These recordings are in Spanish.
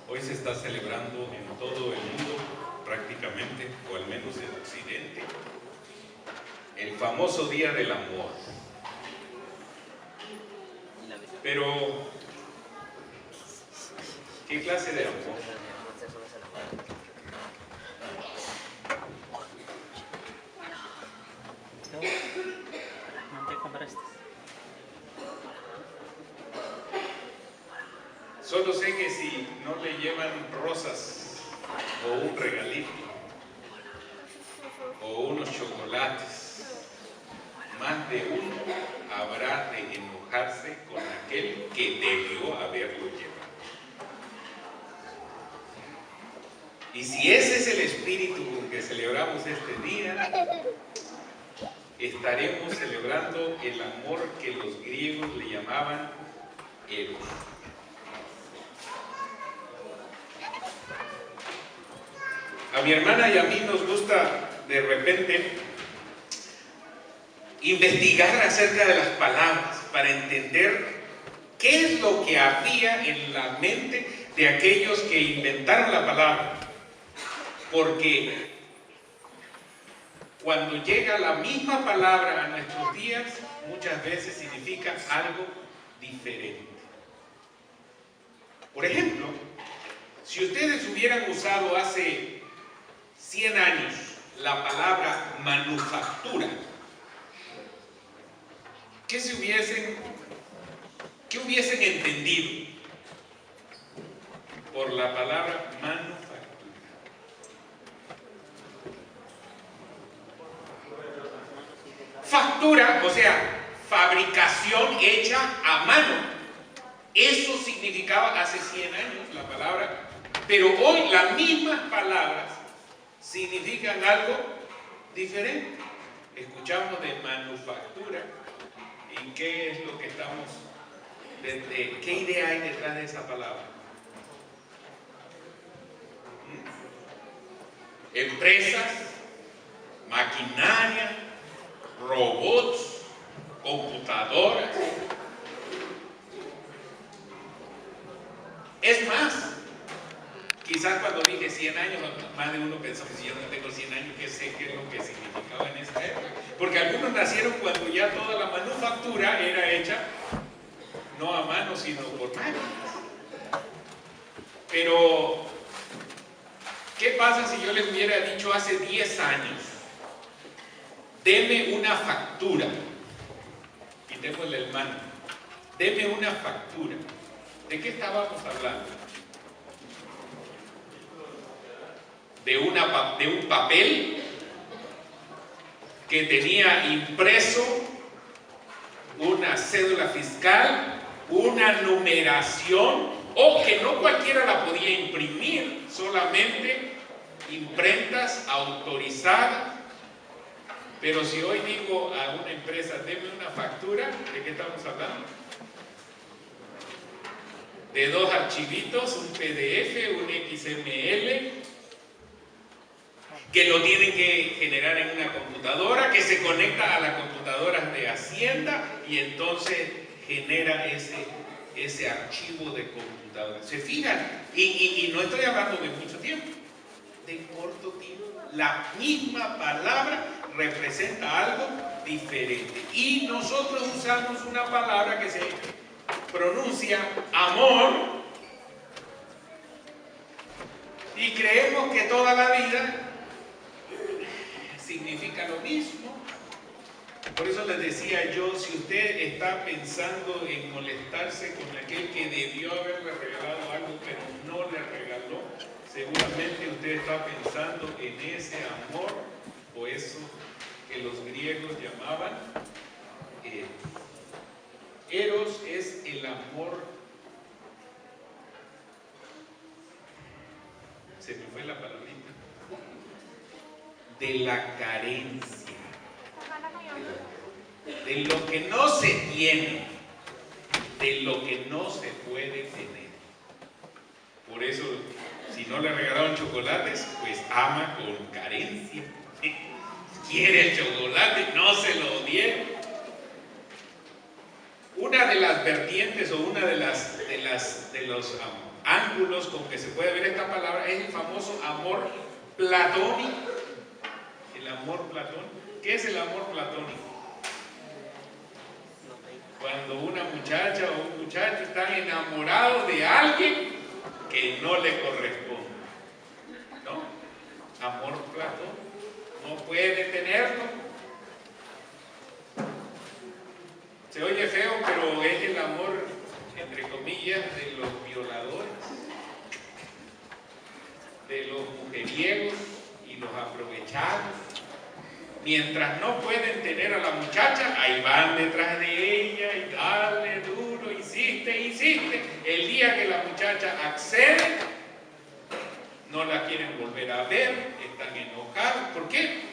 Hoy se está celebrando en todo el mundo, prácticamente, o al menos en Occidente, el famoso Día del Amor. Pero, ¿qué clase de amor? Solo sé que si no le llevan rosas o un regalito o unos chocolates, más de uno habrá de enojarse con aquel que debió haberlo llevado. Y si ese es el espíritu con que celebramos este día, estaremos celebrando el amor que los griegos le llamaban eros. A mi hermana y a mí nos gusta de repente investigar acerca de las palabras para entender qué es lo que había en la mente de aquellos que inventaron la palabra. Porque cuando llega la misma palabra a nuestros días, muchas veces significa algo diferente. Por ejemplo, si ustedes hubieran usado hace 100 años la palabra manufactura, ¿qué hubiesen entendido por la palabra manufactura? Factura, o sea, fabricación hecha a mano. Eso significaba hace 100 años la palabra, pero hoy las mismas palabras significan algo diferente. Escuchamos de manufactura y qué es lo que estamos, qué idea hay detrás de esa palabra. Empresas, maquinaria, robots, computadoras. Es más, quizás cuando dije 100 años, más de uno pensó que si yo no tengo 100 años, ¿qué sé qué es lo que significaba en esa época? Porque algunos nacieron cuando ya toda la manufactura era hecha, no a mano, sino por máquinas. Pero, ¿qué pasa si yo les hubiera dicho hace 10 años? Deme una factura. Quitémosle el mano. Deme una factura. ¿De qué estábamos hablando? De un papel que tenía impreso una cédula fiscal, una numeración, o que no cualquiera la podía imprimir, solamente imprentas autorizadas. Pero si hoy digo a una empresa, deme una factura, ¿de qué estamos hablando? De 2 archivitos, un PDF, un XML, que lo tienen que generar en una computadora, que se conecta a las computadoras de Hacienda y entonces genera ese archivo de computadora. ¿Se fijan? Y no estoy hablando de mucho tiempo, de corto tiempo. La misma palabra representa algo diferente. Y nosotros usamos una palabra que se pronuncia amor y creemos que toda la vida significa lo mismo. Por eso les decía yo, si usted está pensando en molestarse con aquel que debió haberle regalado algo pero no le regaló, seguramente usted está pensando en ese amor o eso que los griegos llamaban eros. Eros es el amor, se me fue la palabrita, de la carencia, de lo que no se tiene, de lo que no se puede tener. Por eso, si no le regalaron chocolates, pues ama con carencia. Quiere el chocolate, no se lo dieron. una de las vertientes o una de los ángulos con que se puede ver esta palabra es el famoso amor platónico. El amor platónico. ¿Qué es el amor platónico? Cuando una muchacha o un muchacho están enamorados de alguien que no le corresponde, ¿no? Amor platónico. No puede tenerlo. Se oye feo, pero es el amor, entre comillas, de los violadores, de los mujeriegos y los aprovechados. Mientras no pueden tener a la muchacha, ahí van detrás de ella y dale duro, insiste. El día que la muchacha accede, no la quieren volver a ver, están enojados. ¿Por qué?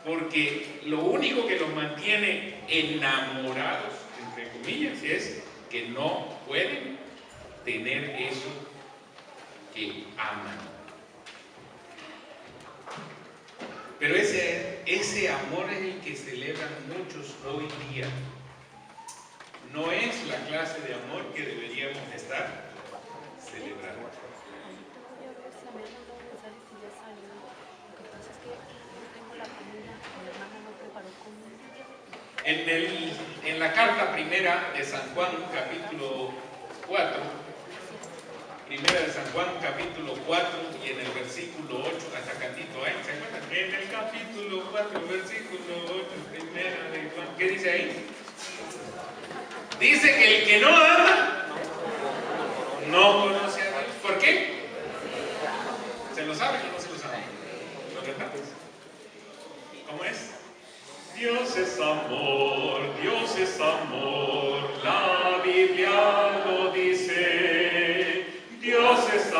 Porque lo único que los mantiene enamorados, entre comillas, es que no pueden tener eso que aman. Pero ese amor es el que celebran muchos hoy día. No es la clase de amor que deberíamos estar celebrando. En la carta primera de San Juan, capítulo 4, primera de San Juan, capítulo 4, y en el versículo 8, hasta cantito, ¿se acuerdan? En el capítulo 4, versículo 8, primera de Juan, ¿qué dice ahí? Dice que el que no ama, no conoce a Dios. ¿Por qué? ¿Se lo sabe o no se lo sabe? ¿Lo repito? ¿Cómo es? Dios es amor, la Biblia lo dice. Dios es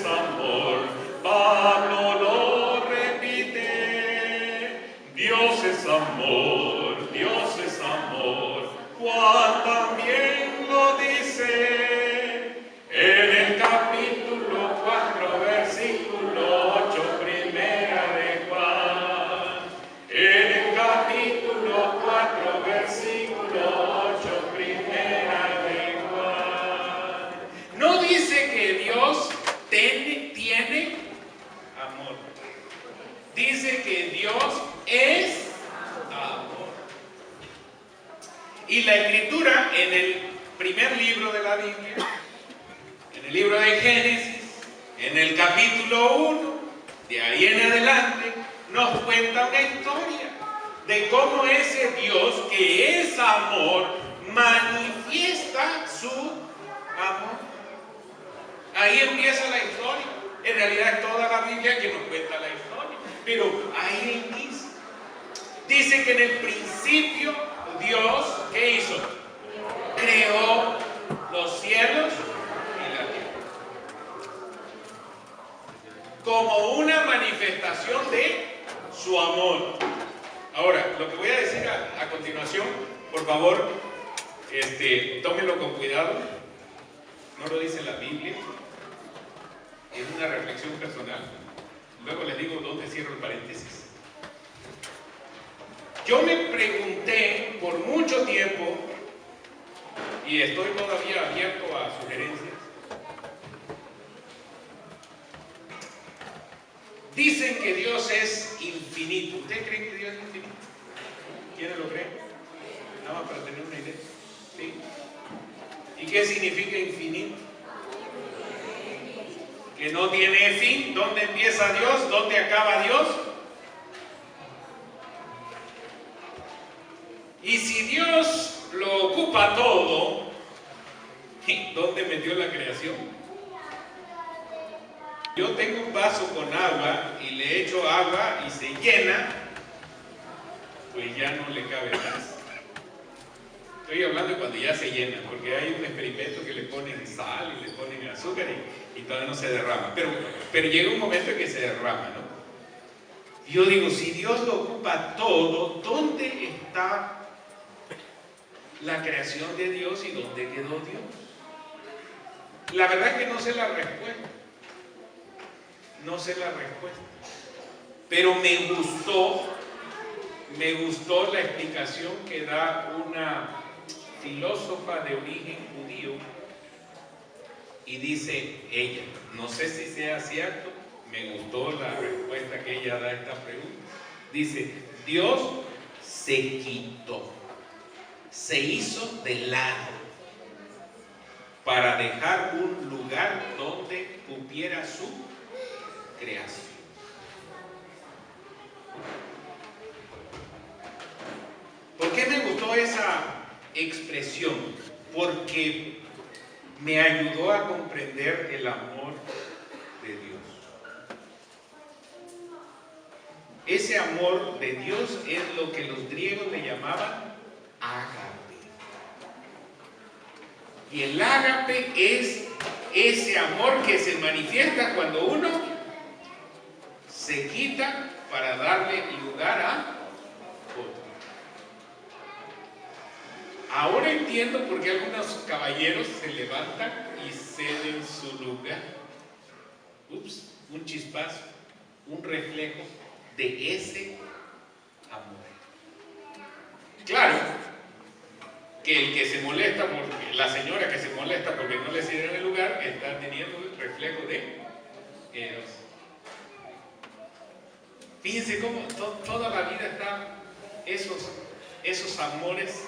amor, Pablo lo repite. Dios es amor, Juan también lo dice. En el capítulo 4, versículo 8, primera de Juan. En el capítulo 4, versículo 8, primera de Juan. No dice que Dios tiene amor. Dice que Dios es amor. Y la Escritura en el primer libro de la Biblia, en el libro de Génesis, en el capítulo 1, de ahí en adelante, nos cuenta una historia de cómo ese Dios que es amor manifiesta su amor. Ahí empieza la historia. En realidad es toda la Biblia que nos cuenta la historia, pero ahí dice que en el principio Dios, ¿qué hizo? Creó los cielos y la tierra como una manifestación de su amor. Ahora, lo que voy a decir a continuación, por favor, tómenlo con cuidado. No lo dice la Biblia, es una reflexión personal. Luego les digo dónde cierro el paréntesis. Yo me pregunté por mucho tiempo, y estoy todavía abierto a sugerencias. Dicen que Dios es infinito. ¿Ustedes creen que Dios es infinito? ¿Quiénes lo creen? Nada más para tener una idea. ¿Sí? ¿Y qué significa infinito? Que no tiene fin. ¿Dónde empieza Dios? ¿Dónde acaba Dios? Y si Dios lo ocupa todo, ¿dónde metió la creación? Yo tengo un vaso con agua y le echo agua y se llena, pues ya no le cabe más. Estoy hablando de cuando ya se llena, porque hay un experimento que le ponen sal y le ponen azúcar y todavía no se derrama. Pero llega un momento en que se derrama, ¿no? Y yo digo, si Dios lo ocupa todo, ¿dónde está la creación de Dios y dónde quedó Dios? La verdad es que no sé la respuesta. No sé la respuesta. Pero me gustó me gustó la explicación que da una filósofa de origen judío y dice ella, no sé si sea cierto, me gustó la respuesta que ella da a esta pregunta. Dice, Dios se quitó, se hizo de lado para dejar un lugar donde cupiera su creación. ¿Por qué me gustó esa expresión? Porque me ayudó a comprender el amor de Dios. Ese amor de Dios es lo que los griegos le llamaban ágape. Y el ágape es ese amor que se manifiesta cuando uno se quita para darle lugar a otro. Ahora entiendo por qué algunos caballeros se levantan y ceden su lugar. Un chispazo, un reflejo de ese amor. Claro, que el que se molesta, la señora que se molesta porque no le ceden el lugar, está teniendo el reflejo de Eros. Fíjense cómo toda la vida están esos amores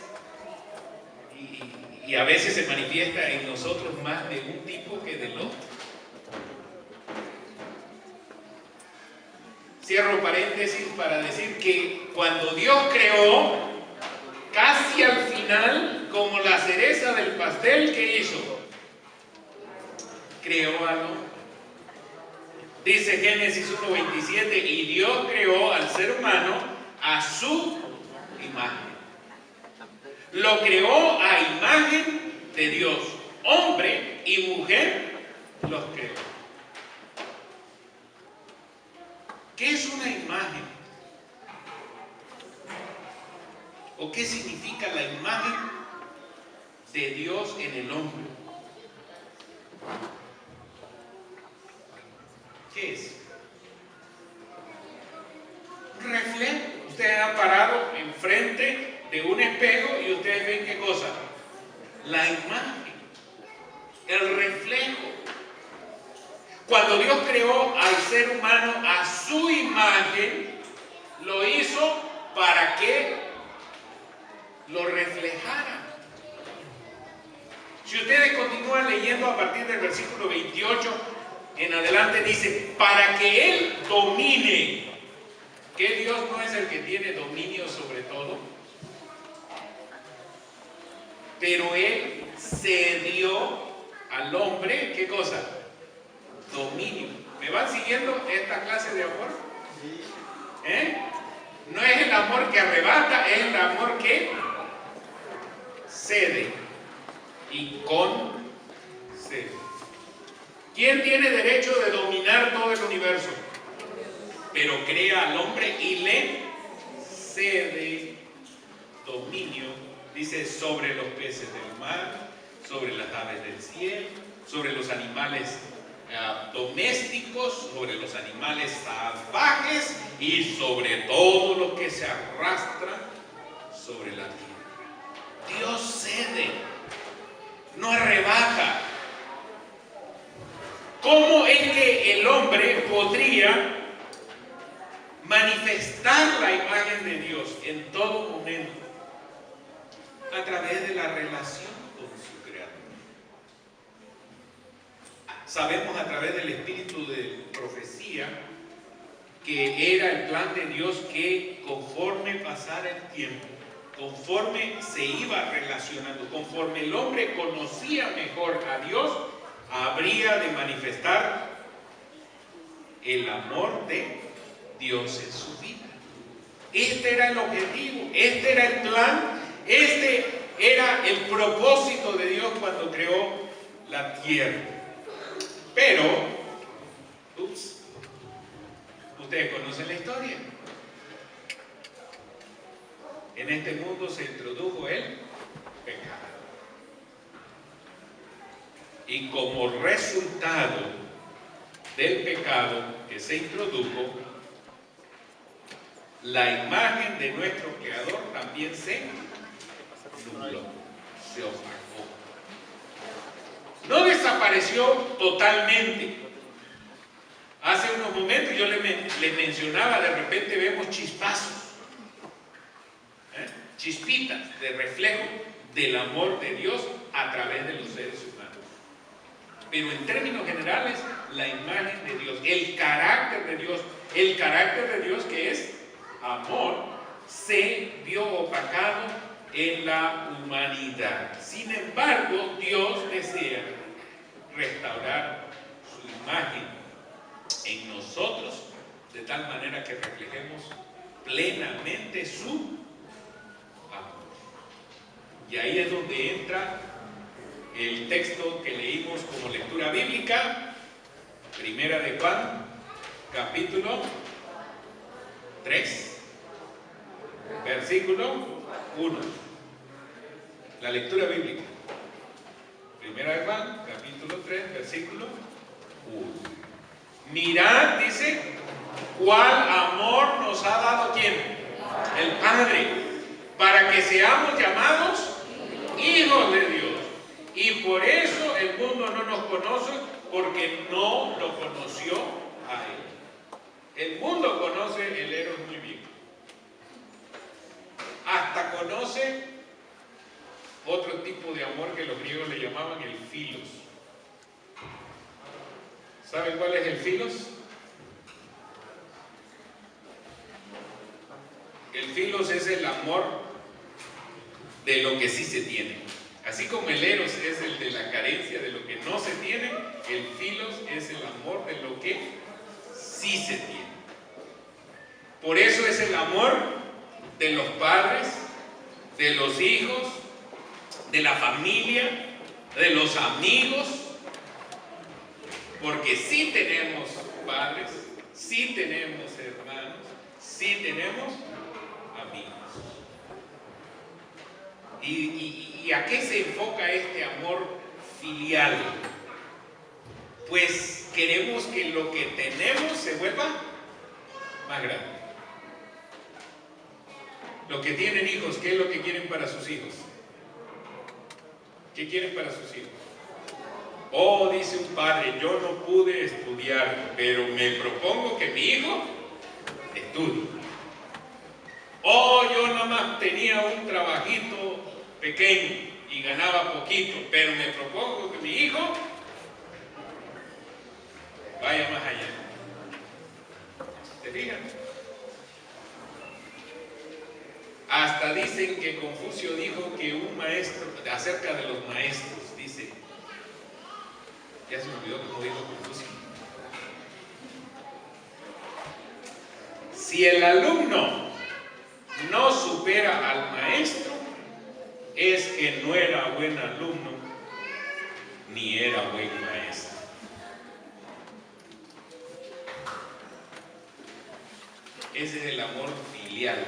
y a veces se manifiesta en nosotros más de un tipo que del otro. Cierro paréntesis para decir que cuando Dios creó, casi al final, como la cereza del pastel, ¿qué hizo? Creó al hombre. Dice Génesis 1:27, y Dios creó al ser humano a su imagen. Lo creó a imagen de Dios. Hombre y mujer los creó. ¿Qué es una imagen? ¿O qué significa la imagen de Dios en el hombre? ¿Qué es? Un reflejo. Ustedes han parado enfrente de un espejo y ustedes ven ¿qué cosa? La imagen, el reflejo. Cuando Dios creó al ser humano a su imagen, lo hizo para que lo reflejara. Si ustedes continúan leyendo a partir del versículo 28 en adelante, dice, para que Él domine. ¿Que Dios no es el que tiene dominio sobre todo? Pero Él cedió al hombre, ¿qué cosa? Dominio. ¿Me van siguiendo esta clase de amor? No es el amor que arrebata, es el amor que cede y concede. ¿Quién tiene derecho de dominar todo el universo? Pero crea al hombre y le cede dominio, dice, sobre los peces del mar, sobre las aves del cielo, sobre los animales domésticos, sobre los animales salvajes y sobre todo lo que se arrastra sobre la tierra. Dios cede, no arrebata. ¿Cómo es que el hombre podría manifestar la imagen de Dios en todo momento? A través de la relación con su Creador. Sabemos a través del espíritu de profecía que era el plan de Dios que conforme pasara el tiempo, conforme se iba relacionando, conforme el hombre conocía mejor a Dios, habría de manifestar el amor de Dios en su vida. Este era el objetivo, este era el plan, este era el propósito de Dios cuando creó la tierra. Pero, ustedes conocen la historia. En este mundo se introdujo el pecado. Y como resultado del pecado que se introdujo, la imagen de nuestro Creador también se nubló, se opacó. No desapareció totalmente. Hace unos momentos yo le mencionaba, de repente vemos chispazos, chispitas de reflejo del amor de Dios a través de los seres humanos. Pero en términos generales, la imagen de Dios, el carácter de Dios que es amor, se vio opacado en la humanidad. Sin embargo, Dios desea restaurar su imagen en nosotros, de tal manera que reflejemos plenamente su amor. Y ahí es donde entra el texto que leímos como lectura bíblica, Primera de Juan, capítulo 3, versículo 1. La lectura bíblica. Primera de Juan, capítulo 3, versículo 1. Mirad, dice, cuál amor nos ha dado ¿quién? El Padre, para que seamos llamados hijos de Dios. Y por eso el mundo no nos conoce, porque no lo conoció a Él. El mundo conoce el Eros muy bien. Hasta conoce otro tipo de amor que los griegos le llamaban el filos. ¿Saben cuál es el filos? El filos es el amor de lo que sí se tiene. Así como el eros es el de la carencia de lo que no se tiene, el filos es el amor de lo que sí se tiene. Por eso es el amor de los padres, de los hijos, de la familia, de los amigos. Porque sí tenemos padres, sí tenemos hermanos, sí tenemos amigos. ¿Y a qué se enfoca este amor filial? Pues queremos que lo que tenemos se vuelva más grande. Los que tienen hijos, ¿qué es lo que quieren para sus hijos? ¿Qué quieren para sus hijos? Oh, dice un padre, yo no pude estudiar, pero me propongo que mi hijo estudie. Oh, yo nada más tenía un trabajito pequeño y ganaba poquito, pero me propongo que mi hijo vaya más allá. ¿Se fijan? Hasta dicen que Confucio dijo que un maestro, acerca de los maestros, dice, ya se me olvidó cómo dijo Confucio. Si el alumno no supera al maestro, es que no era buen alumno ni era buen maestro. Ese es el amor filial.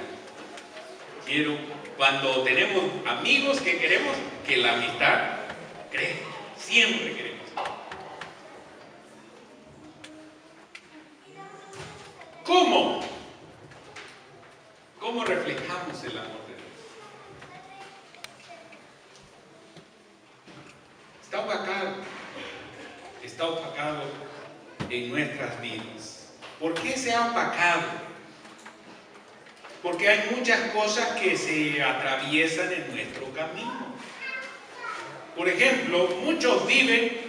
Cuando tenemos amigos que queremos que la amistad crezca, siempre queremos. ¿Cómo? ¿Cómo reflejamos el amor de Dios? Está opacado en nuestras vidas. ¿Por qué se ha opacado? Porque hay muchas cosas que se atraviesan en nuestro camino. Por ejemplo, muchos viven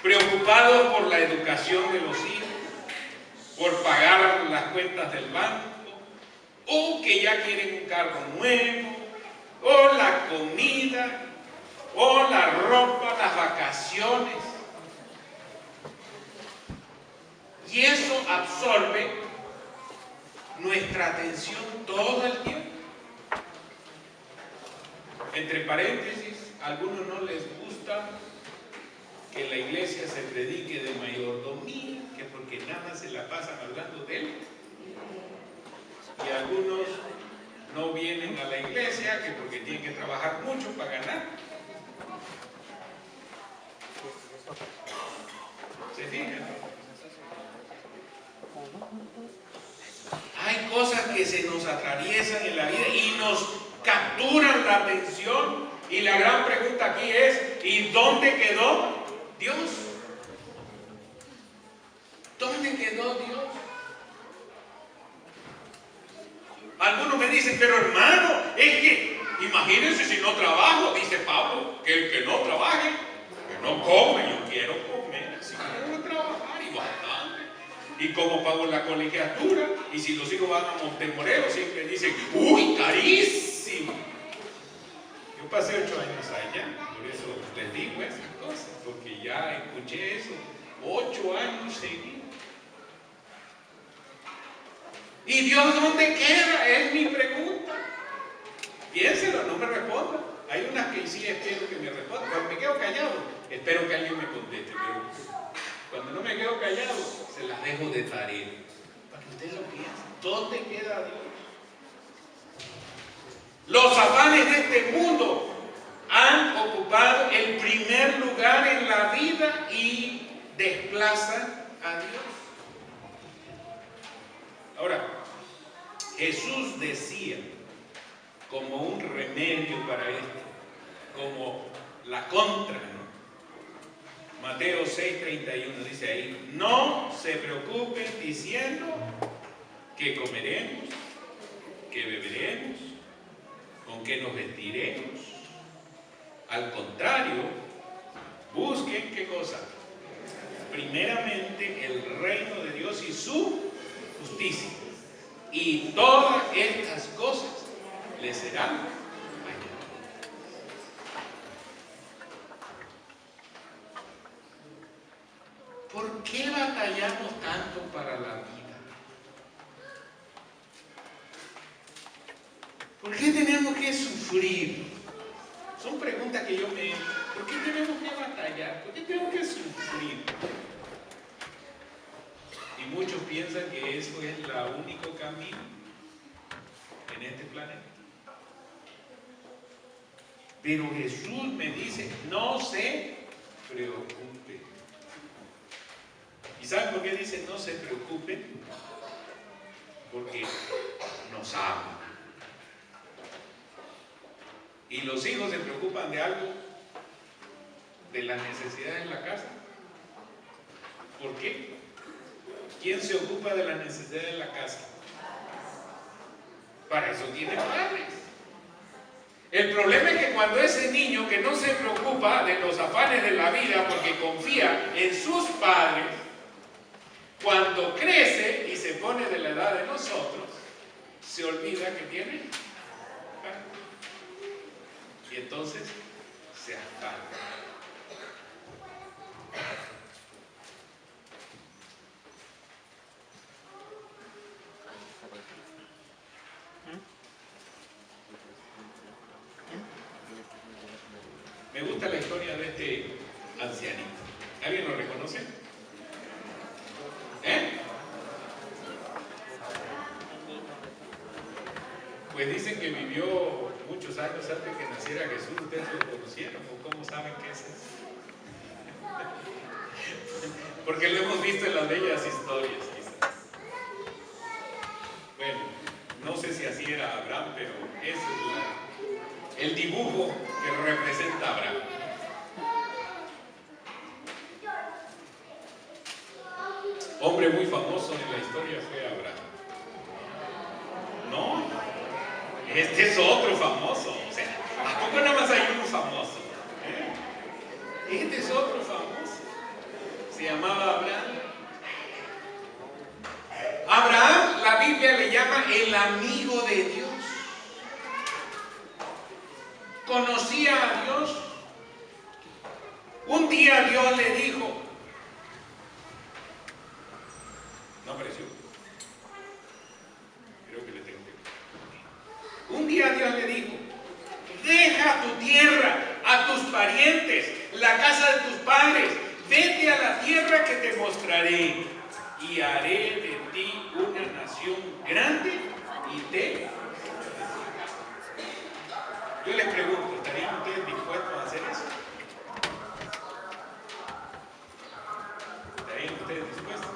preocupados por la educación de los hijos, por pagar las cuentas del banco, o que ya quieren un carro nuevo, o la comida, o la ropa, las vacaciones. Y eso absorbe nuestra atención todo el tiempo. Entre paréntesis, a algunos no les gusta que la iglesia se predique de mayordomía, que porque nada más se la pasan hablando de él. Y algunos no vienen a la iglesia, que porque tienen que trabajar mucho para ganar. ¿Se fijan? Hay cosas que se nos atraviesan en la vida y nos capturan la atención. Y la gran pregunta aquí es, ¿y dónde quedó Dios? ¿Dónde quedó Dios? Algunos me dicen, pero hermano, es que imagínense si no trabajo, dice Pablo, que el que no trabaje, que no come. Yo quiero comer, así que quiero trabajar y bastante. Y como pago la colegiatura, y si los hijos van a Montemorelos, siempre dicen, ¡uy, carísimo! Yo pasé 8 años allá, por eso les digo esas cosas, porque ya escuché eso 8 años seguidos. ¿Y Dios dónde queda? Es mi pregunta. Piénselo, no me responda. Hay unas que sí espero que me respondan. Cuando me quedo callado, espero que alguien me conteste. Pero cuando no me quedo callado, se las dejo de tarea. Para que ustedes lo piensen. ¿Dónde queda Dios? Los afanes de este mundo han ocupado el primer lugar en la vida y desplazan a Dios. Ahora, Jesús decía, como un remedio para esto, como la contra, ¿no? Mateo 6:31 dice ahí, no se preocupen diciendo que comeremos, que beberemos, con qué nos vestiremos. Al contrario, busquen ¿qué cosa? Primeramente el reino de Dios y su justicia. Y todas estas cosas les serán añadidas. ¿Por qué batallamos tanto para la vida? ¿Por qué tenemos que sufrir? Son preguntas que yo me... ¿Por qué tenemos que batallar? ¿Por qué tenemos que sufrir? Y muchos piensan que eso es el único camino en este planeta. Pero Jesús me dice, no se preocupe. ¿Y saben por qué dice no se preocupe? Porque nos ama. Y los hijos se preocupan de algo, de las necesidades en la casa. ¿Por qué? ¿Quién se ocupa de las necesidades de la casa? Para eso tiene padres. El problema es que cuando ese niño que no se preocupa de los afanes de la vida porque confía en sus padres, cuando crece y se pone de la edad de nosotros, se olvida que tiene padres. Y entonces se afana. Me gusta la historia de este ancianito. ¿Alguien lo reconoce? Pues dicen que vivió muchos años antes que naciera Jesús. ¿Ustedes lo conocieron o cómo saben que es eso? Porque lo hemos visto en las bellas historias, quizás. Bueno, no sé si así era Abraham, pero ese es el dibujo que representa a Abraham. Hombre muy famoso en la historia fue Abraham. No, este es otro famoso. O sea, ¿a poco nada más hay uno famoso? Este es otro famoso. Se llamaba Abraham. Abraham, la Biblia le llama el amigo de Dios. Conocía a Dios. Un día Dios le dijo, no apareció. Creo que le tengo que... Un día Dios le dijo, deja tu tierra, a tus parientes, la casa de tus padres, vete a la tierra que te mostraré y haré de ti una nación grande y te... Yo les pregunto, ¿estarían ustedes dispuestos a hacer eso? ¿Estarían ustedes dispuestos?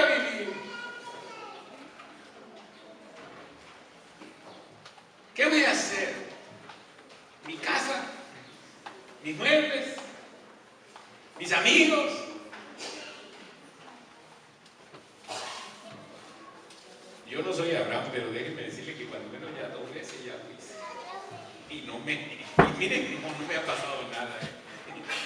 a vivir? ¿Qué voy a hacer? ¿Mi casa? ¿Mis muebles? ¿Mis amigos? Yo no soy Abraham, pero déjenme decirle que cuando menos ya 2 veces ya lo hice. Y miren cómo no me ha pasado nada.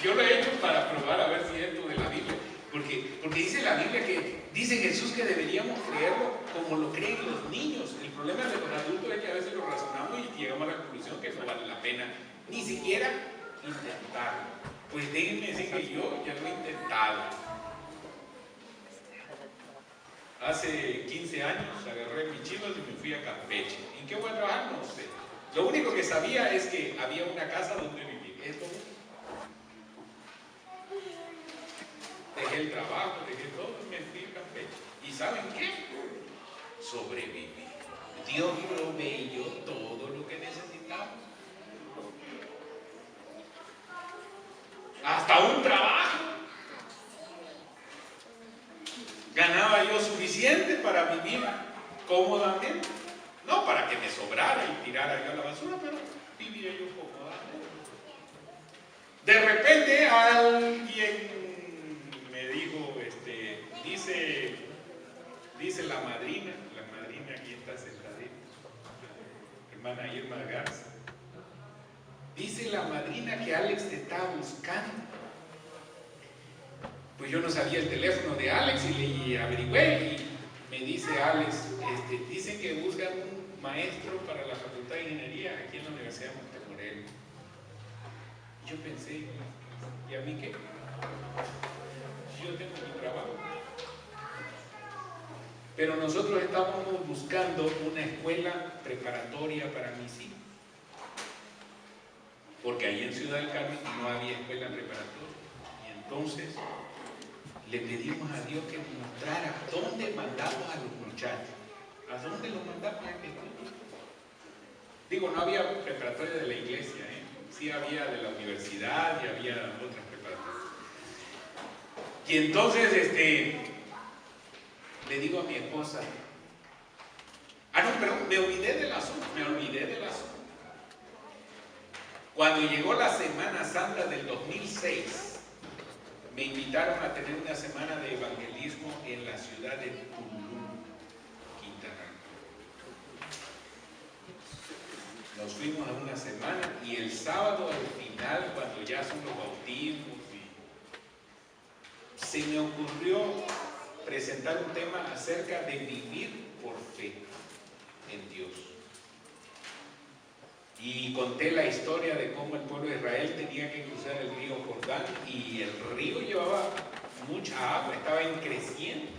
Yo lo he hecho para probar a ver si es esto de la Biblia. Porque dice la Biblia que dice Jesús que deberíamos creerlo como lo creen los niños. El problema de los adultos es que a veces lo razonamos y llegamos a la conclusión que no vale la pena ni siquiera intentarlo. Pues déjenme decir que yo ya lo he intentado. Hace 15 años agarré mis chivas y me fui a Campeche. ¿En qué voy a trabajar? No sé. Lo único que sabía es que había una casa donde vivir. Esto. Dejé el trabajo, dejé todo y me fui a Campeche. ¿Y saben qué? Sobreviví. Dios proveyó todo lo que necesitamos. Hasta un trabajo. Ganaba yo suficiente para vivir cómodamente. No para que me sobrara y tirara yo a la basura, pero vivía yo cómodamente. De repente alguien me dijo, dice la madrina aquí está sentadita, hermana Irma Garza, dice la madrina que Alex te está buscando. Pues yo no sabía el teléfono de Alex y le averigüé y me dice Alex, dicen que buscan un maestro para la Facultad de Ingeniería aquí en la Universidad de Montemorelos. Yo pensé, ¿y a mí qué? Yo tengo mi trabajo. Pero nosotros estábamos buscando una escuela preparatoria para mis hijos. Porque ahí en Ciudad del Carmen no había escuela preparatoria. Y entonces le pedimos a Dios que nos mostrara dónde mandamos a los muchachos. ¿A dónde los mandamos a este estudio? Digo, no había preparatoria de la iglesia, sí había de la universidad y había otras preparatorias. Y entonces le digo a mi esposa, me olvidé del asunto. Cuando llegó la Semana Santa del 2006, me invitaron a tener una semana de evangelismo en la ciudad de Tulum, Quintana Roo. Nos fuimos a una semana y el sábado al final, cuando ya son los bautismos, se me ocurrió presentar un tema acerca de vivir por fe en Dios. Y conté la historia de cómo el pueblo de Israel tenía que cruzar el río Jordán y el río llevaba mucha agua, estaba creciendo.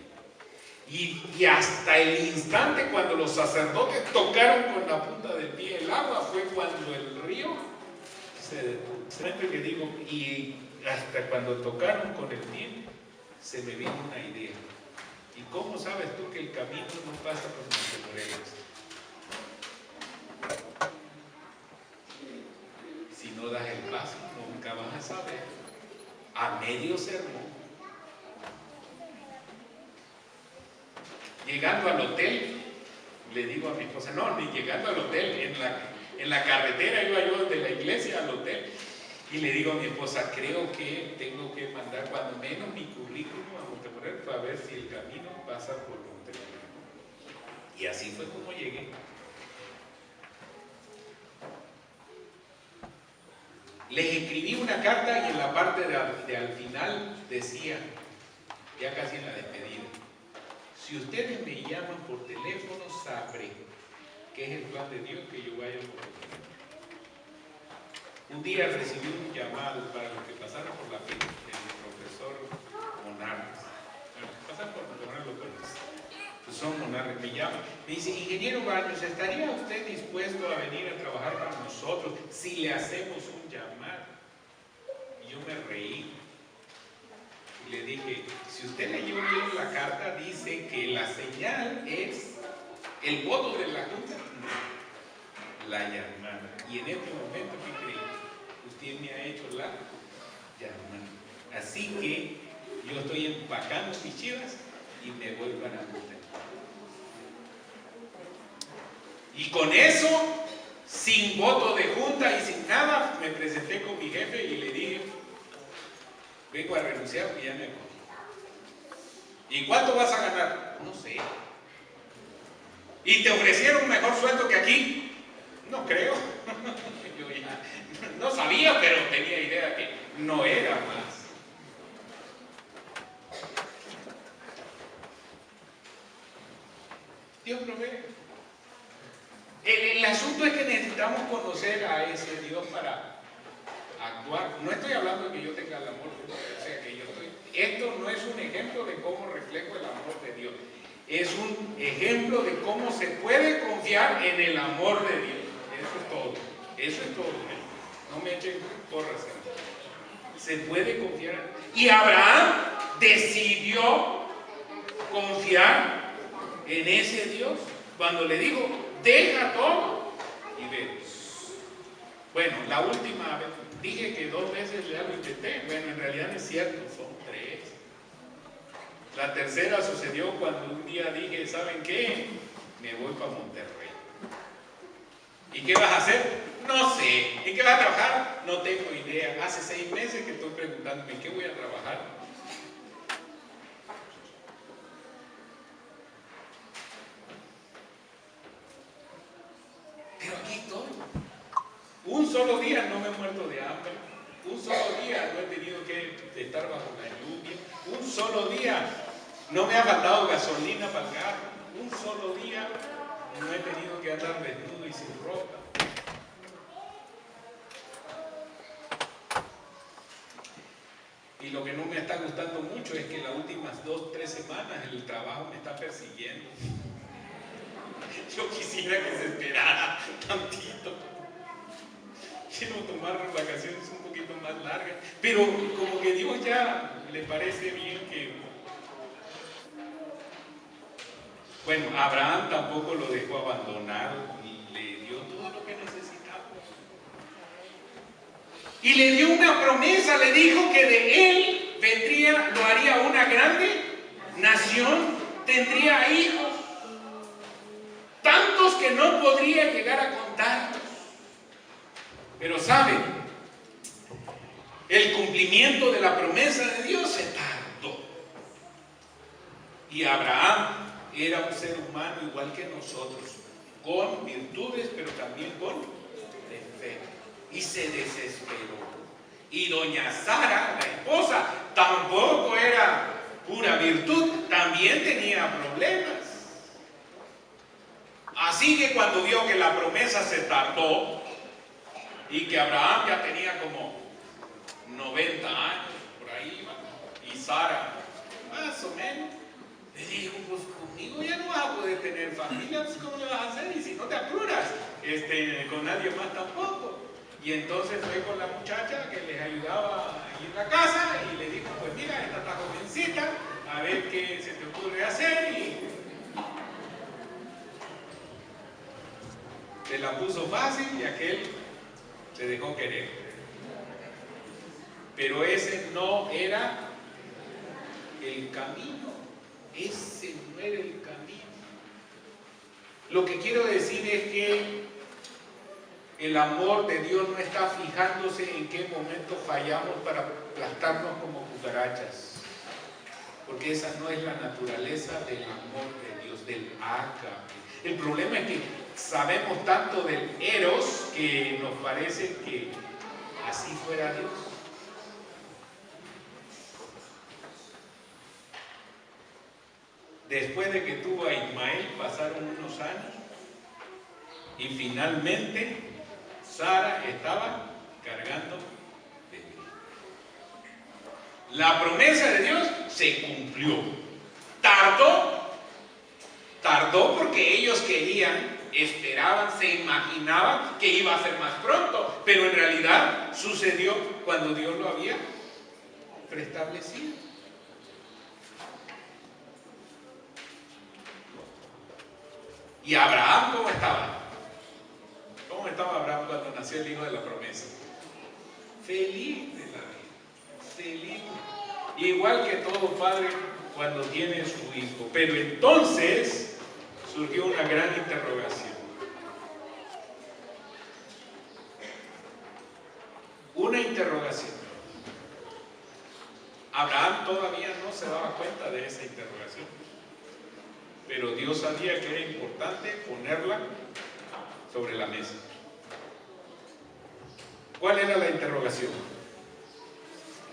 Y hasta el instante cuando los sacerdotes tocaron con la punta del pie el agua fue cuando el río se detuvo. Siempre que digo, y hasta cuando tocaron con el pie se me vino una idea. ¿Y cómo sabes tú que el camino no pasa por Montemorelos? Si no das el paso, nunca vas a saber. A medio sermón, llegando al hotel, le digo a mi esposa, no, ni llegando al hotel, en la carretera iba yo de la iglesia al hotel, y le digo a mi esposa, creo que tengo que mandar cuando menos mi currículum a Montemorelos para ver si el camino pasa por Montemorelos. Y así fue como llegué. Les escribí una carta y en la parte de al final decía, ya casi en la despedida, si ustedes me llaman por teléfono, sabré que es el plan de Dios que yo vaya por teléfono. Un día recibí un llamado para los que pasaron por la fila del profesor Monarres. Los que pasan por Monarres lo conocen. Pues son Monarres, me llaman. Me dice, ingeniero Baños, ¿estaría usted dispuesto a venir a trabajar para nosotros si le hacemos un llamado? Y yo me reí. Y le dije, si usted leyó bien la carta, dice que la señal es el voto de la Junta, no, la llamada. Y en este momento, ¿qué cree? Usted me ha hecho la llamada. Así que yo estoy empacando mis chivas y me voy para Monterrey. Y con eso, sin voto de junta y sin nada, me presenté con mi jefe y le dije, vengo a renunciar y ya me voy. ¿Y cuánto vas a ganar? No sé. ¿Y te ofrecieron un mejor sueldo que aquí? No creo. Yo ya no sabía, pero tenía idea que no era más. Dios provee. El asunto es que necesitamos conocer a ese Dios para actuar. No estoy hablando de que yo tenga el amor de Dios, o sea, que yo estoy. Esto no es un ejemplo de cómo reflejo el amor de Dios. Es un ejemplo de cómo se puede confiar en el amor de Dios. Eso es todo. Eso es todo. No me echen porras. Se puede confiar. Y Abraham decidió confiar en ese Dios cuando le dijo, deja todo y ve. Bueno, la última vez dije que 2 veces ya lo intenté. Bueno, en realidad no es cierto, son 3. La tercera sucedió cuando un día dije, ¿saben qué? Me voy para Monterrey. ¿Y qué vas a hacer? No sé. ¿En qué vas a trabajar? No tengo idea. Hace 6 meses que estoy preguntándome, ¿en qué voy a trabajar? Pero aquí estoy. Un solo día no me he muerto de hambre. Un solo día no he tenido que estar bajo la lluvia. Un solo día no me ha faltado gasolina para el carro. Un solo día no he tenido que andar desnudo y sin ropa. Y lo que no me está gustando mucho es que las últimas 2-3 semanas el trabajo me está persiguiendo. Yo quisiera que se esperara tantito. Quiero tomar vacaciones un poquito más largas, pero como que Dios ya le parece bien que... Bueno, Abraham tampoco lo dejó abandonado y le dio todo lo que necesitaba. Y le dio una promesa, le dijo que de él vendría, lo haría una grande nación, tendría hijos, tantos que no podría llegar a contarlos. Pero ¿saben? El cumplimiento de la promesa de Dios se tardó. Y Abraham era un ser humano igual que nosotros, con virtudes, pero también con defectos. Y se desesperó. Y doña Sara, la esposa, tampoco era pura virtud, también tenía problemas. Así que cuando vio que la promesa se tardó y que Abraham ya tenía como 90 años, por ahí, y Sara más o menos, le dijo, pues conmigo ya no vas a poder tener familia, ¿cómo le vas a hacer? Y si no te apuras, con nadie más tampoco. Y entonces fue con la muchacha que les ayudaba ahí en la casa y le dijo, pues mira, esta está jovencita, a ver qué se te ocurre hacer, y se la puso fácil y aquel se dejó querer. Pero ese no era el camino. Ese no era el camino. Lo que quiero decir es que el amor de Dios no está fijándose en qué momento fallamos para aplastarnos como cucarachas. Porque esa no es la naturaleza del amor de Dios, del ágape. El problema es que sabemos tanto del eros que nos parece que así fuera Dios. Después de que tuvo a Ismael pasaron unos años y finalmente Sara estaba cargando de Dios. La promesa de Dios se cumplió. Tardó porque ellos querían, esperaban, se imaginaban que iba a ser más pronto, pero en realidad sucedió cuando Dios lo había preestablecido. ¿Y Abraham cómo estaba? ¿Cómo estaba Abraham cuando nació el hijo de la promesa? Feliz de la vida, feliz. Igual que todo padre cuando tiene su hijo. Pero entonces surgió una gran interrogación. Una interrogación. Abraham todavía no se daba cuenta de esa interrogación, pero Dios sabía que era importante ponerla sobre la mesa. ¿Cuál era la interrogación?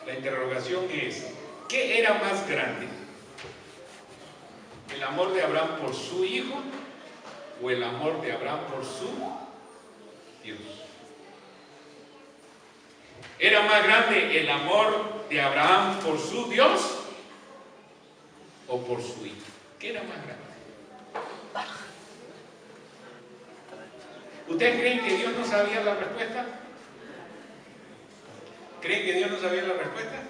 La interrogación es: ¿qué era más grande? ¿El amor de Abraham por su hijo o el amor de Abraham por su Dios? ¿Era más grande el amor de Abraham por su Dios o por su hijo? ¿Qué era más grande? ¿Ustedes creen que Dios no sabía la respuesta? ¿Creen que Dios no sabía la respuesta?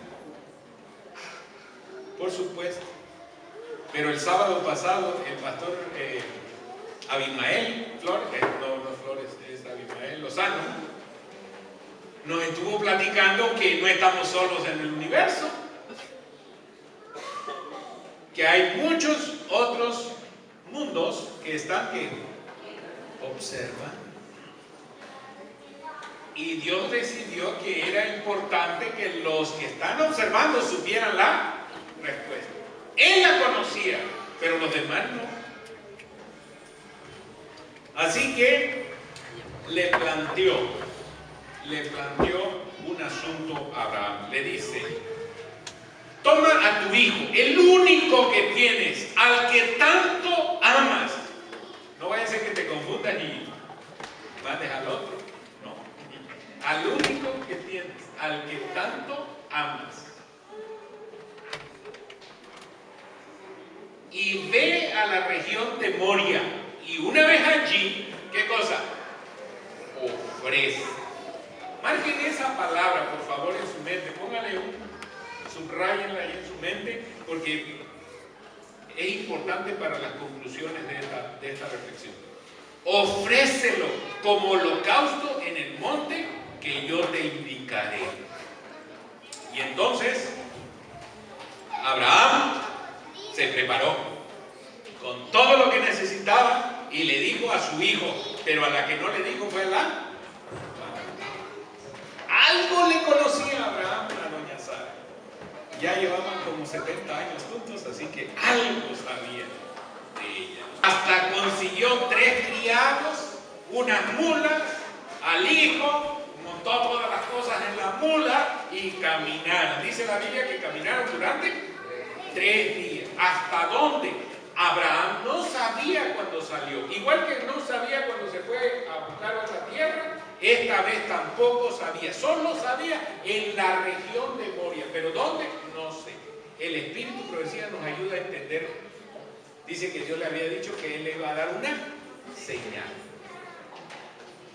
Por supuesto. Pero el sábado pasado el pastor Abimael Flores, es Abimael Lozano, nos estuvo platicando que no estamos solos en el universo, que hay muchos otros mundos que están observan, y Dios decidió que era importante que los que están observando supieran la respuesta. Él la conocía, pero los demás no. Así que le planteó un asunto a Abraham. Le dice: toma a tu hijo, el único que tienes, al que tanto amas. No vaya a ser que te confundas y mandes al otro. No. Al único que tienes, al que tanto amas. Y ve a la región de Moria. Y una vez allí, ¿qué cosa? Ofrece. Marquen esa palabra, por favor, en su mente. Póngale subrayenla ahí en su mente, porque es importante para las conclusiones de esta reflexión. Ofrécelo como holocausto en el monte que yo te indicaré. Y entonces Abraham se preparó con todo lo que necesitaba y le dijo a su hijo, pero a la que no le dijo fue la... Algo le conocía a Abraham a doña Sara. Ya llevaban como 70 años juntos, así que algo sabía de ella. Hasta consiguió 3 criados, unas mulas, al hijo, montó todas las cosas en la mula y caminaron. Dice la Biblia que caminaron durante 3 días. ¿Hasta dónde? Abraham no sabía cuando salió. Igual que no sabía cuando se fue a buscar otra tierra, esta vez tampoco sabía. Solo sabía en la región de Moria. ¿Pero dónde? No sé. El Espíritu Profecía nos ayuda a entender. Dice que Dios le había dicho que Él le iba a dar una señal.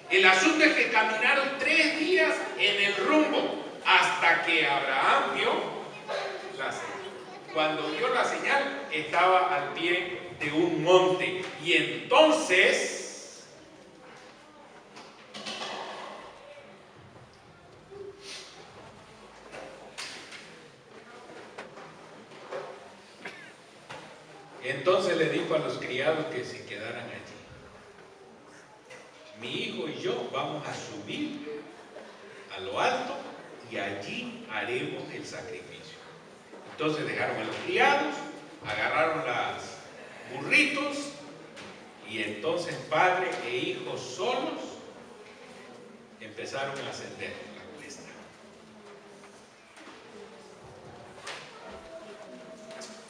El asunto es que caminaron 3 días en el rumbo hasta que Abraham vio la señal. Cuando vio la señal, estaba al pie de un monte. Y entonces le dijo a los criados que se quedaran allí. Mi hijo y yo vamos a subir a lo alto y allí haremos el sacrificio. Entonces dejaron a los criados, agarraron los burritos y entonces padre e hijo solos empezaron a ascender la cuesta.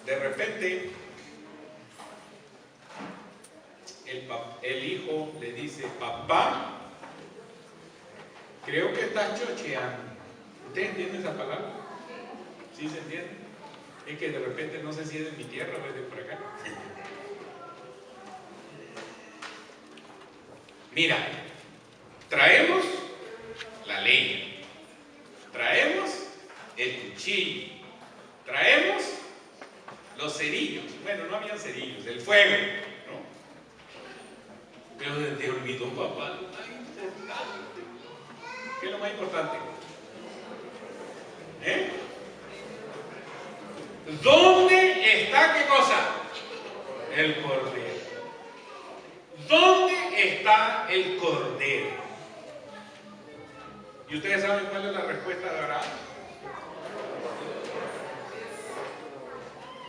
De repente el hijo le dice: papá, creo que estás chocheando. ¿Usted entiende esa palabra? ¿Sí se entiende? Es que de repente no sé si es de mi tierra o es de por acá. Mira, traemos la leña, traemos el cuchillo, traemos los cerillos. Bueno, no habían cerillos, el fuego, ¿no? Pero te olvidó, papá, lo más importante. ¿Qué es lo más importante? ¿Dónde está, ¿qué cosa? El Cordero. ¿Dónde está el Cordero? ¿Y ustedes saben cuál es la respuesta de Abraham?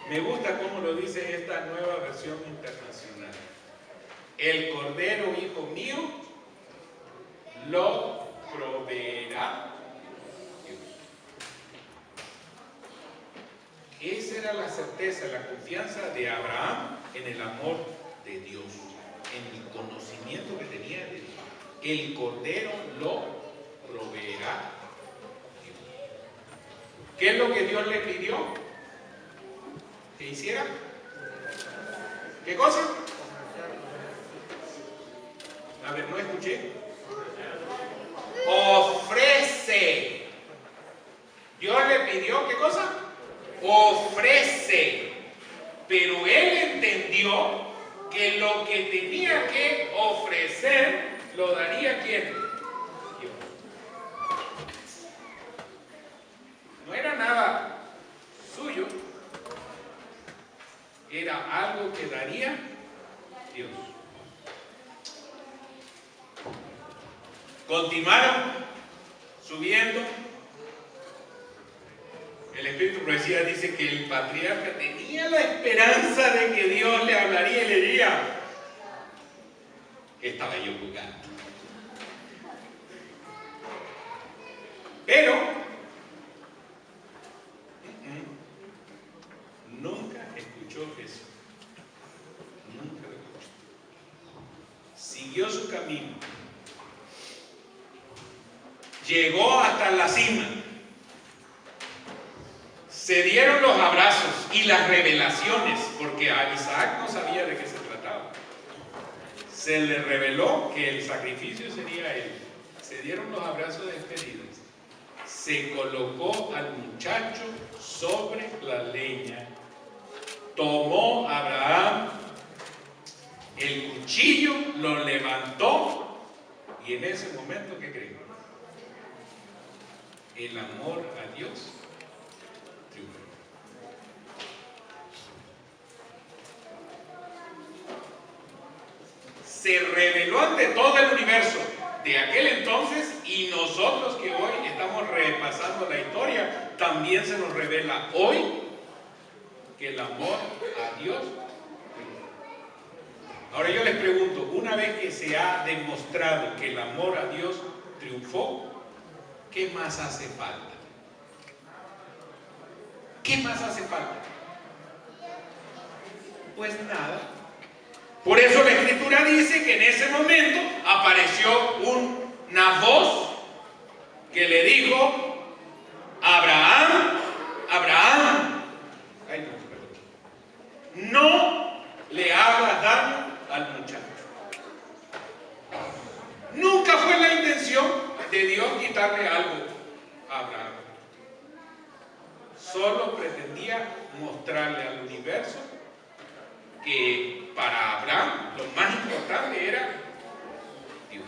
Me gusta cómo lo dice esta nueva versión internacional. El Cordero, hijo mío, lo proveerá Dios. Esa era la certeza, la confianza de Abraham en el amor de Dios, en el conocimiento que tenía de Dios. El Cordero lo proveerá Dios. ¿Qué es lo que Dios le pidió que hiciera? ¿Qué cosa? A ver, no escuché. Ofrece. Dios le pidió, ¿qué cosa? Ofrece. Pero él entendió que lo que tenía que ofrecer lo daría ¿quién? Dios. No era nada suyo, era algo que daría Dios. Continuaron subiendo. El Espíritu Profecía dice que el patriarca tenía la esperanza de que Dios le hablaría y le diría: estaba yo jugando. Pero nunca escuchó eso. Nunca lo escuchó. Siguió su camino. Llegó hasta la cima. Se dieron los abrazos y las revelaciones, porque a Isaac no sabía de qué se trataba. Se le reveló que el sacrificio sería él. Se dieron los abrazos de despedidas. Se colocó al muchacho sobre la leña. Tomó a Abraham el cuchillo, lo levantó, y en ese momento, ¿qué creen? El amor a Dios triunfó. Se reveló ante todo el universo de aquel entonces, y nosotros que hoy estamos repasando la historia, también se nos revela hoy que el amor a Dios triunfó. Ahora yo les pregunto, una vez que se ha demostrado que el amor a Dios triunfó, ¿qué más hace falta? ¿Qué más hace falta? Pues nada. Por eso la Escritura dice que en ese momento apareció una voz que le dijo: Abraham, Abraham, ay, no le hagas daño al muchacho. Nunca fue la intención de Dios quitarle algo a Abraham. Solo pretendía mostrarle al universo que para Abraham lo más importante era Dios.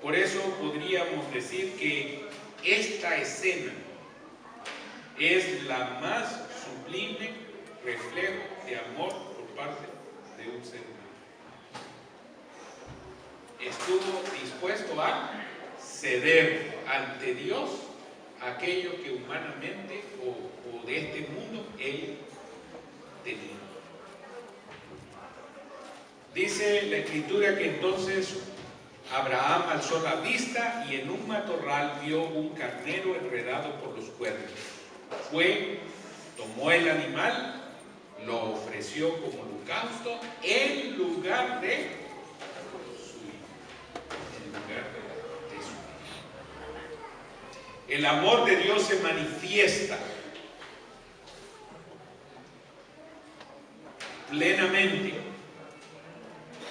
Por eso podríamos decir que esta escena es la más sublime reflejo de amor por parte de un ser humano. Estuvo dispuesto a ceder ante Dios aquello que humanamente o de este mundo él tenía. Dice la Escritura que entonces Abraham alzó la vista y en un matorral vio un carnero enredado por los cuernos. Fue, tomó el animal, lo ofreció como holocausto en lugar de su hijo. En lugar de su hijo. El amor de Dios se manifiesta plenamente,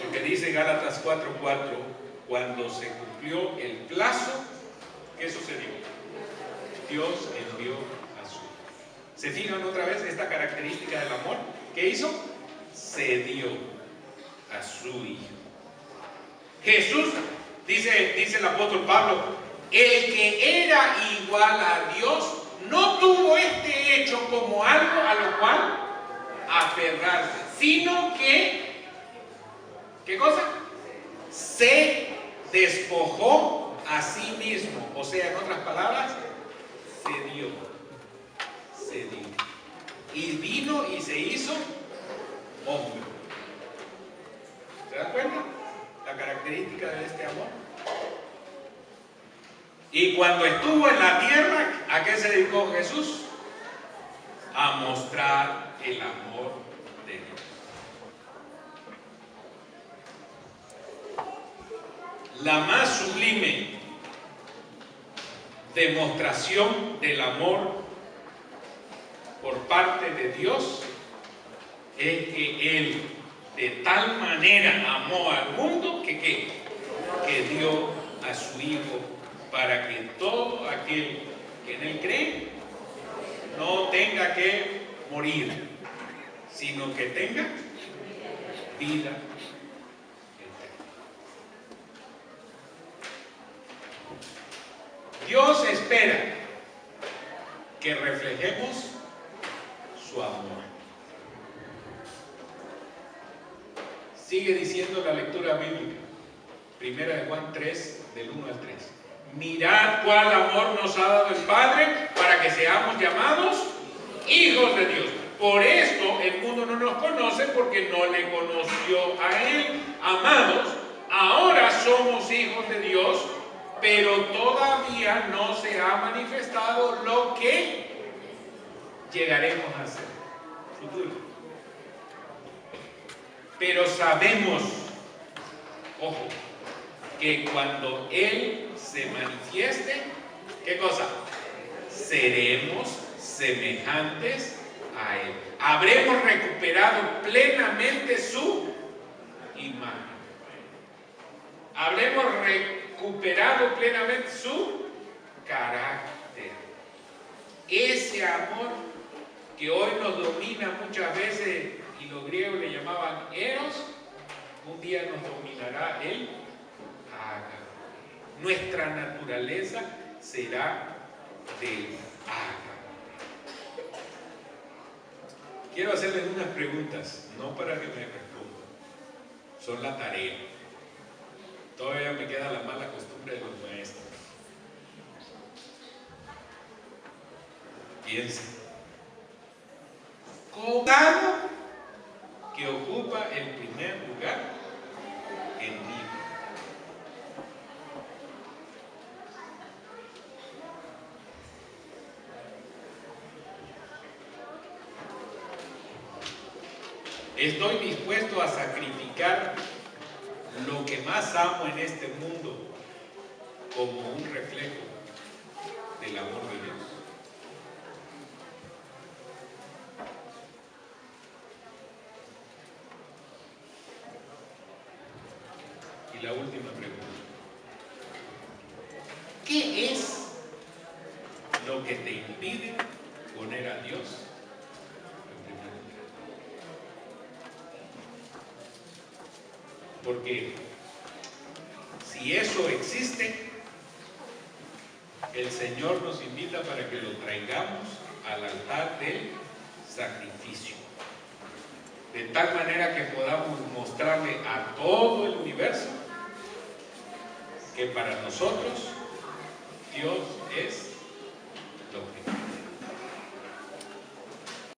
porque dice Gálatas 4:4, cuando se cumplió el plazo, ¿qué sucedió? Dios envió a su hijo. ¿Se fijan otra vez esta característica del amor? ¿Qué hizo? Cedió a su hijo. Jesús, dice el apóstol Pablo, el que era igual a Dios no tuvo este hecho como algo a lo cual aferrarse, sino que, ¿qué cosa? Se despojó a sí mismo. O sea, en otras palabras, se dio. Y vino y se hizo hombre. ¿Se dan cuenta? La característica de este amor. Y cuando estuvo en la tierra, ¿a qué se dedicó Jesús? A mostrar el amor de Dios. La más sublime demostración del amor por parte de Dios es que Él de tal manera amó al mundo que dio a su Hijo para que todo aquel que en Él cree no tenga que morir, sino que tenga vida eterna. Dios espera que reflejemos su amor. Sigue diciendo la lectura bíblica, primera de Juan 3, del 1 al 3. Mirad cuál amor nos ha dado el Padre para que seamos llamados hijos de Dios. Por esto el mundo no nos conoce, porque no le conoció a Él. Amados, ahora somos hijos de Dios, pero todavía no se ha manifestado lo que llegaremos a ser. Futuro. Pero sabemos, ojo, que cuando Él se manifieste, ¿qué cosa? Seremos semejantes a Él. Habremos recuperado plenamente su imagen. Habremos recuperado plenamente su carácter. Ese amor que hoy nos domina muchas veces, y los griegos le llamaban eros, un día nos dominará el ágape. Nuestra naturaleza será del ágape. Quiero hacerles unas preguntas, no para que me respondan, son la tarea. Todavía me queda la mala costumbre de los maestros. Piensen. ¿Cómo que ocupa el primer lugar en mí? Estoy dispuesto a sacrificar lo que más amo en este mundo como un reflejo del amor de Dios. Y la última pregunta: ¿qué es lo que te impide poner a Dios en primer lugar? Porque si eso existe, el Señor nos invita para que lo traigamos al altar del sacrificio, de tal manera que podamos mostrarle a todo el universo que para nosotros Dios es